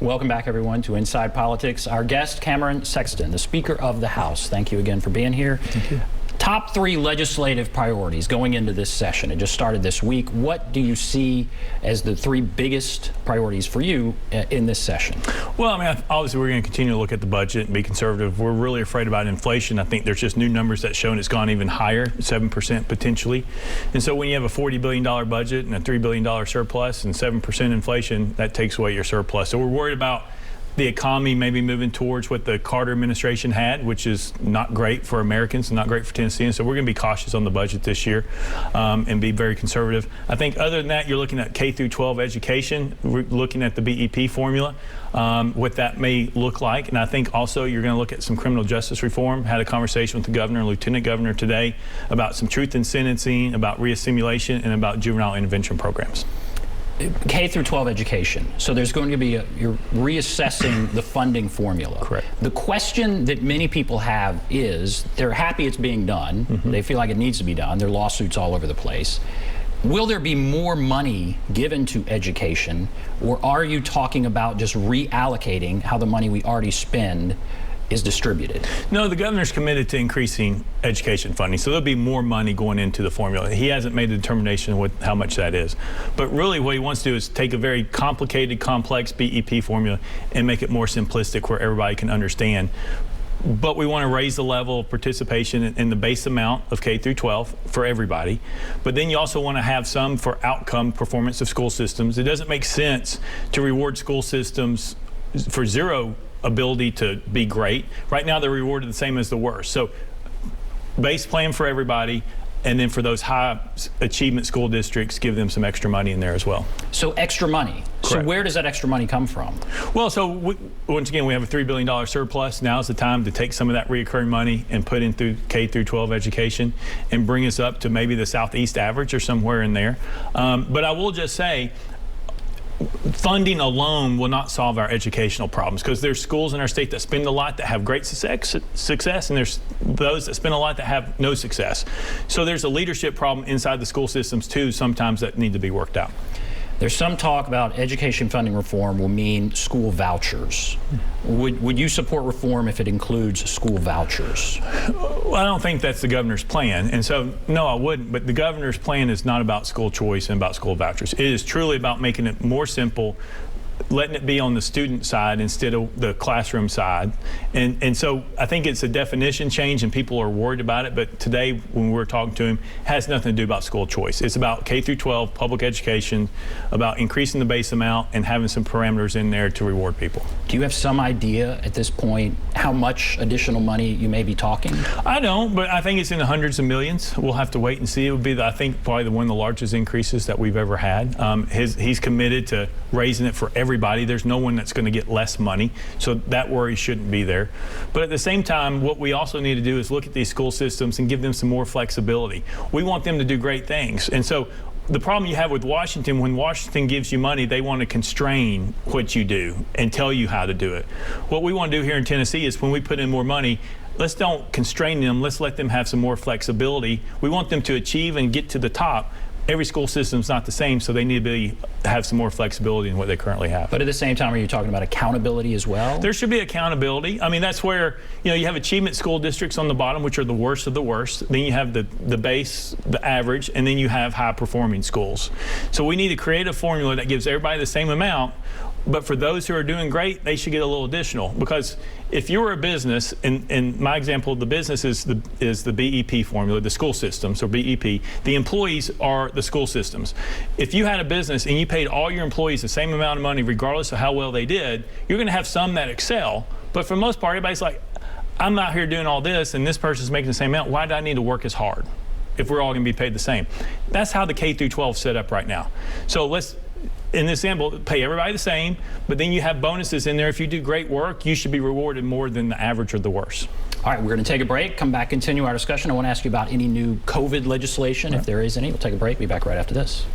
Welcome back, everyone, to Inside Politics. Our guest, Cameron Sexton, the Speaker of the House. Thank you again for being here. Thank you. Top 3 legislative priorities going into this session. It just started this week. What do you see as the 3 biggest priorities for you in this session? Well, I mean, obviously we're going to continue to look at the budget and be conservative. We're really afraid about inflation. I think there's just new numbers that show it's gone even higher, 7% potentially. And so when you have a $40 billion budget and a $3 billion surplus and 7% inflation, that takes away your surplus. So we're worried about the economy maybe moving towards what the Carter administration had, which is not great for Americans and not great for Tennesseans. So we're going to be cautious on the budget this year and be very conservative. I think other than that, you're looking at K through 12 education. We're looking at the BEP formula, what that may look like. And I think also you're going to look at some criminal justice reform. Had a conversation with the governor and lieutenant governor today about some truth in sentencing, about reassimilation, and about juvenile intervention programs. K through 12 education. So there's going to be you're reassessing the funding formula. Correct. The question that many people have is they're happy it's being done. They feel like it needs to be done. There are lawsuits all over the place. Will there be more money given to education, or are you talking about just reallocating how the money we already spend is distributed? No, the governor's committed to increasing education funding, so there'll be more money going into the formula. He hasn't made the determination with how much that is. But really what he wants to do is take a very complicated, complex BEP formula and make it more simplistic where everybody can understand. But we want to raise the level of participation in the base amount of K through 12 for everybody. But then you also want to have some for outcome performance of school systems. It doesn't make sense to reward school systems for zero ability to be great. Right now they're rewarded the same as the worst. So base plan for everybody, and then for those high achievement school districts, give them some extra money in there as well. So extra money. Correct. So where does that extra money come from? Well, so once again, we have a $3 billion surplus. Now's the time to take some of that reoccurring money and put in through K through 12 education and bring us up to maybe the Southeast average or somewhere in there. But I will just say, funding alone will not solve our educational problems, because there's schools in our state that spend a lot that have great success, and there's those that spend a lot that have no success. So there's a leadership problem inside the school systems too, sometimes, that need to be worked out. There's some talk about education funding reform will mean school vouchers. Would you support reform if it includes school vouchers? Well, I don't think that's the governor's plan, and so no, I wouldn't. But the governor's plan is not about school choice and about school vouchers. It is truly about making it more simple, letting it be on the student side instead of the classroom side. And so I think it's a definition change, and people are worried about it. But today, when we're talking to him, it has nothing to do about school choice. It's about K through 12 public education, about increasing the base amount and having some parameters in there to reward people. Do you have some idea at this point how much additional money you may be talking? I don't, but I think it's in the hundreds of millions. We'll have to wait and see. It would be, I think, probably one of the largest increases that we've ever had. He's committed to raising it for everybody. There's no one that's going to get less money, so that worry shouldn't be there. But at the same time, what we also need to do is look at these school systems and give them some more flexibility. We want them to do great things, and so the problem you have with Washington, when Washington gives you money, they want to constrain what you do and tell you how to do it. What we want to do here in Tennessee is, when we put in more money, let's don't constrain them. Let's let them have some more flexibility. We want them to achieve and get to the top. Every school system's not the same, so they need to have some more flexibility in what they currently have. But at the same time, are you talking about accountability as well? There should be accountability. I mean, that's where, you have achievement school districts on the bottom, which are the worst of the worst. Then you have the base, the average, and then you have high performing schools. So we need to create a formula that gives everybody the same amount, but for those who are doing great, they should get a little additional. Because if you're a business, and my example of the business is the BEP formula, the school systems, or BEP, the employees are the school systems. If you had a business and you paid all your employees the same amount of money regardless of how well they did, you're going to have some that excel. But for the most part, everybody's like, I'm out here doing all this and this person's making the same amount. Why do I need to work as hard if we're all going to be paid the same? That's how the K through 12 is set up right now. So let's, in this example, pay everybody the same, but then you have bonuses in there. If you do great work, you should be rewarded more than the average or the worst. All right, we're going to take a break, come back, continue our discussion. I want to ask you about any new COVID legislation, if there is any. We'll take a break, be back right after this.